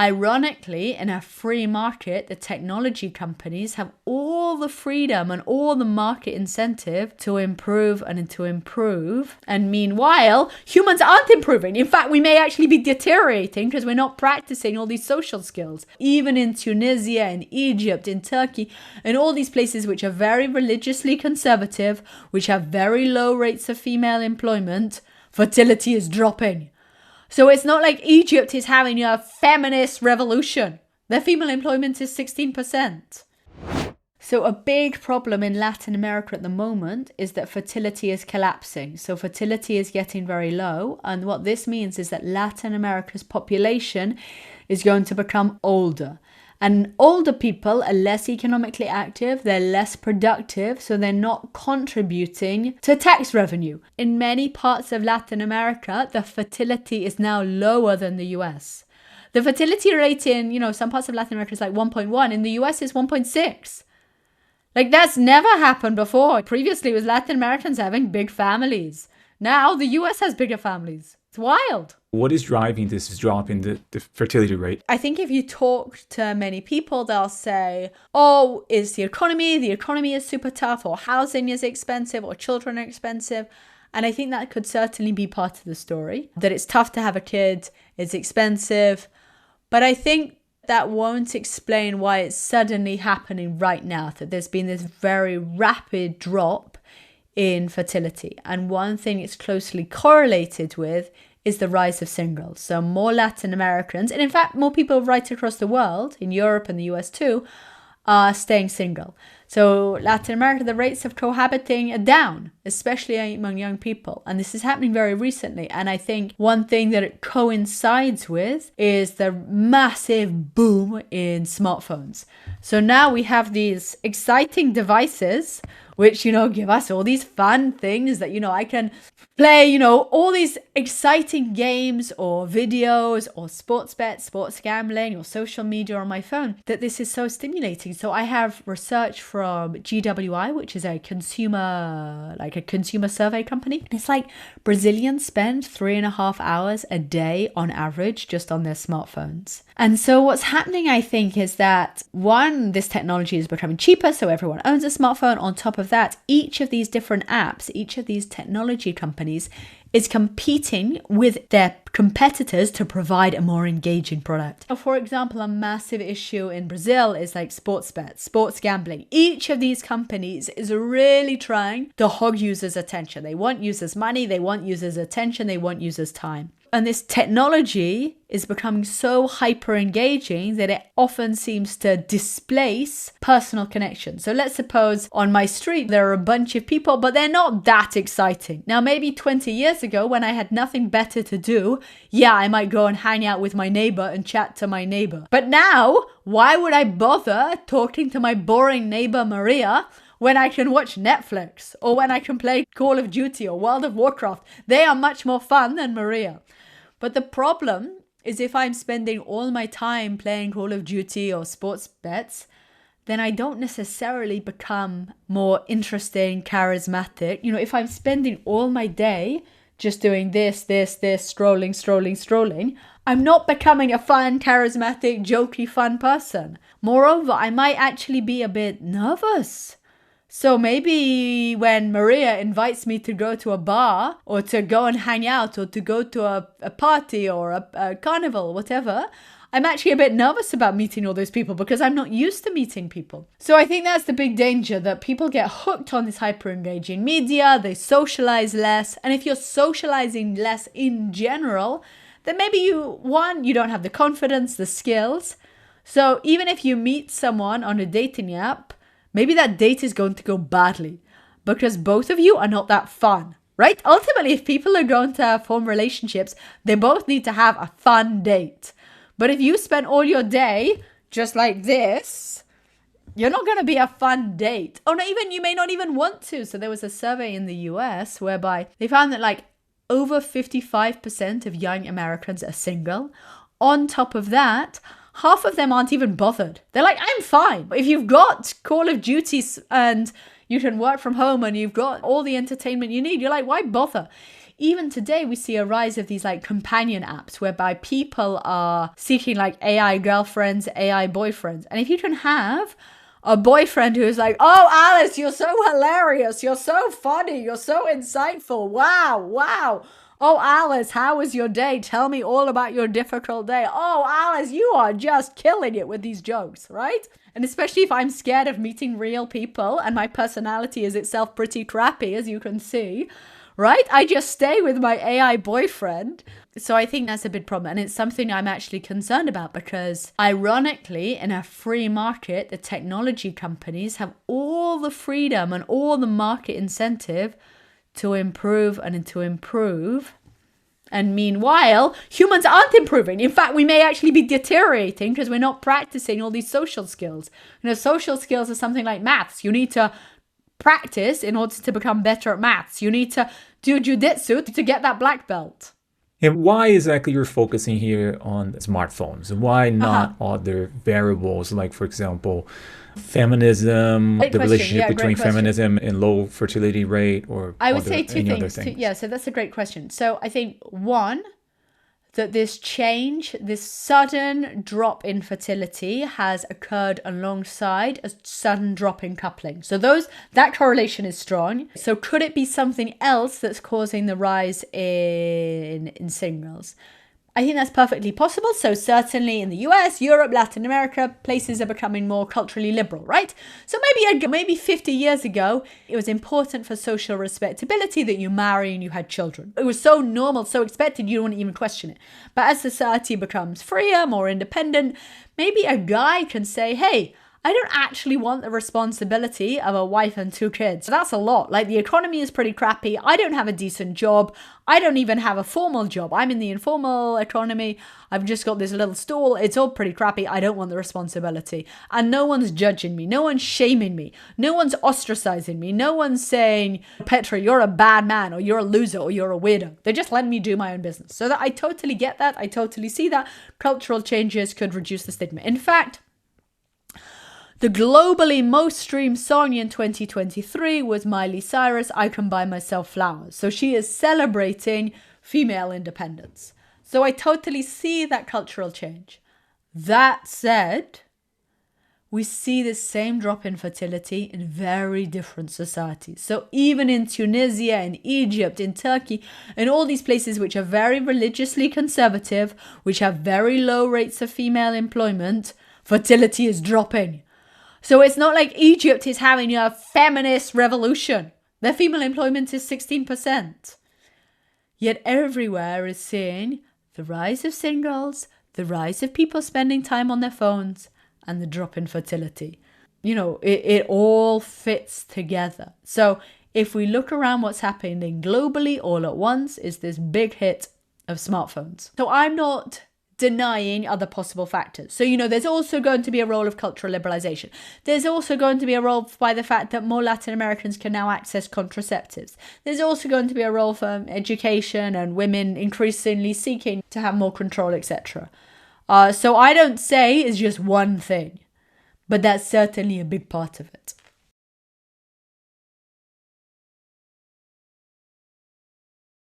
ironically, in a free market, the technology companies have all the freedom and all the market incentive to improve and to improve. And meanwhile, humans aren't improving. In fact, we may actually be deteriorating because we're not practicing all these social skills. Even in Tunisia, in Egypt, in Turkey, and all these places which are very religiously conservative, which have very low rates of female employment, fertility is dropping. So it's not like Egypt is having a feminist revolution. Their female employment is 16%. So a big problem in Latin America at the moment is that fertility is collapsing. So fertility is getting very low. And what this means is that Latin America's population is going to become older. And older people are less economically active, they're less productive, so they're not contributing to tax revenue. In many parts of Latin America, the fertility is now lower than the US. The fertility rate in, some parts of Latin America is like 1.1. In the US, it's 1.6. Like, that's never happened before. Previously, it was Latin Americans having big families. Now, the US has bigger families. It's wild. What is driving this drop in the fertility rate? I think if you talk to many people, they'll say, oh, it's the economy. The economy is super tough, or housing is expensive, or children are expensive. And I think that could certainly be part of the story, that it's tough to have a kid, it's expensive. But I think that won't explain why it's suddenly happening right now, that there's been this very rapid drop in fertility. And one thing it's closely correlated with is the rise of singles. So more Latin Americans, and in fact more people right across the world, in Europe and the US too, are staying single. So Latin America, the rates of cohabiting are down, especially among young people. And this is happening very recently. And I think one thing that it coincides with is the massive boom in smartphones. So now we have these exciting devices which, give us all these fun things that, I can play, all these exciting games or videos or sports bets, sports gambling or social media on my phone, that this is so stimulating. So I have research from GWI, which is a consumer survey company. And it's like Brazilians spend 3.5 hours a day on average just on their smartphones. And so what's happening, I think, is that one, this technology is becoming cheaper, so everyone owns a smartphone. On top of that, each of these different apps, each of these technology companies is competing with their competitors to provide a more engaging product. For example, a massive issue in Brazil is like sports bets, sports gambling. Each of these companies is really trying to hog users' attention. They want users' money, they want users' attention, they want users' time. And this technology is becoming so hyper engaging that it often seems to displace personal connection. So let's suppose on my street there are a bunch of people, but they're not that exciting. Now, maybe 20 years ago when I had nothing better to do, I might go and hang out with my neighbor and chat to my neighbor. But now, why would I bother talking to my boring neighbor Maria when I can watch Netflix or when I can play Call of Duty or World of Warcraft? They are much more fun than Maria. But the problem is if I'm spending all my time playing Call of Duty or sports bets, then I don't necessarily become more interesting, charismatic. If I'm spending all my day just doing this, scrolling, I'm not becoming a fun, charismatic, jokey, fun person. Moreover, I might actually be a bit nervous. So maybe when Maria invites me to go to a bar or to go and hang out or to go to a party or a carnival, whatever, I'm actually a bit nervous about meeting all those people because I'm not used to meeting people. So I think that's the big danger, that people get hooked on this hyper-engaging media, they socialize less. And if you're socializing less in general, then maybe you don't have the confidence, the skills. So even if you meet someone on a dating app, maybe that date is going to go badly because both of you are not that fun, right? Ultimately, if people are going to form relationships, they both need to have a fun date. But if you spend all your day just like this, you're not going to be a fun date. You may not even want to. So there was a survey in the US whereby they found that over 55% of young Americans are single. On top of that, half of them aren't even bothered. They're like, I'm fine. If you've got Call of Duty and you can work from home and you've got all the entertainment you need, you're like, why bother? even today we see a rise of these like companion apps whereby people are seeking like AI girlfriends, AI boyfriends. And if you can have a boyfriend who's like, oh, Alice, you're so hilarious. You're so funny. You're so insightful. Wow, wow. Oh, Alice, how was your day? Tell me all about your difficult day. Oh, Alice, you are just killing it with these jokes, right? And especially if I'm scared of meeting real people and my personality is itself pretty crappy, as you can see, right? I just stay with my AI boyfriend. So I think that's a big problem. And it's something I'm actually concerned about because ironically, in a free market, the technology companies have all the freedom and all the market incentive to improve and to improve. And meanwhile, humans aren't improving. In fact, we may actually be deteriorating because we're not practicing all these social skills. You know, social skills are something like maths. You need to practice in order to become better at maths. You need to do jujitsu to get that black belt. And why exactly you're focusing here on smartphones? Why not other variables like, for example, feminism, the relationship between feminism and low fertility rate, or I would say two things. So that's a great question. So I think one, that this change, this sudden drop in fertility has occurred alongside a sudden drop in coupling. So that correlation is strong. So could it be something else that's causing the rise in singles? I think that's perfectly possible. So certainly in the US, Europe, Latin America, places are becoming more culturally liberal, right? So maybe 50 years ago, it was important for social respectability that you marry and you had children. It was so normal, so expected, you don't even question it. But as society becomes freer, more independent, maybe a guy can say, hey, I don't actually want the responsibility of a wife and 2 kids. So that's a lot. Like, the economy is pretty crappy. I don't have a decent job. I don't even have a formal job. I'm in the informal economy. I've just got this little stool. It's all pretty crappy. I don't want the responsibility. And no one's judging me. No one's shaming me. No one's ostracizing me. No one's saying, Petra, you're a bad man, or you're a loser, or you're a weirdo. They're just letting me do my own business. So that I totally get that. I totally see that. Cultural changes could reduce the stigma. In fact, the globally most streamed song in 2023 was Miley Cyrus, I Can Buy Myself Flowers. So she is celebrating female independence. So I totally see that cultural change. That said, we see the same drop in fertility in very different societies. So even in Tunisia, in Egypt, in Turkey, in all these places which are very religiously conservative, which have very low rates of female employment, fertility is dropping. So it's not like Egypt is having a feminist revolution. Their female employment is 16%. Yet everywhere is seeing the rise of singles, the rise of people spending time on their phones, and the drop in fertility. You know, it all fits together. So if we look around, what's happening globally all at once is this big hit of smartphones. So I'm not denying other possible factors. So, you know, there's also going to be a role of cultural liberalization. There's also going to be a role by the fact that more Latin Americans can now access contraceptives. There's also going to be a role for education and women increasingly seeking to have more control, etc. So I don't say it's just one thing, but that's certainly a big part of it.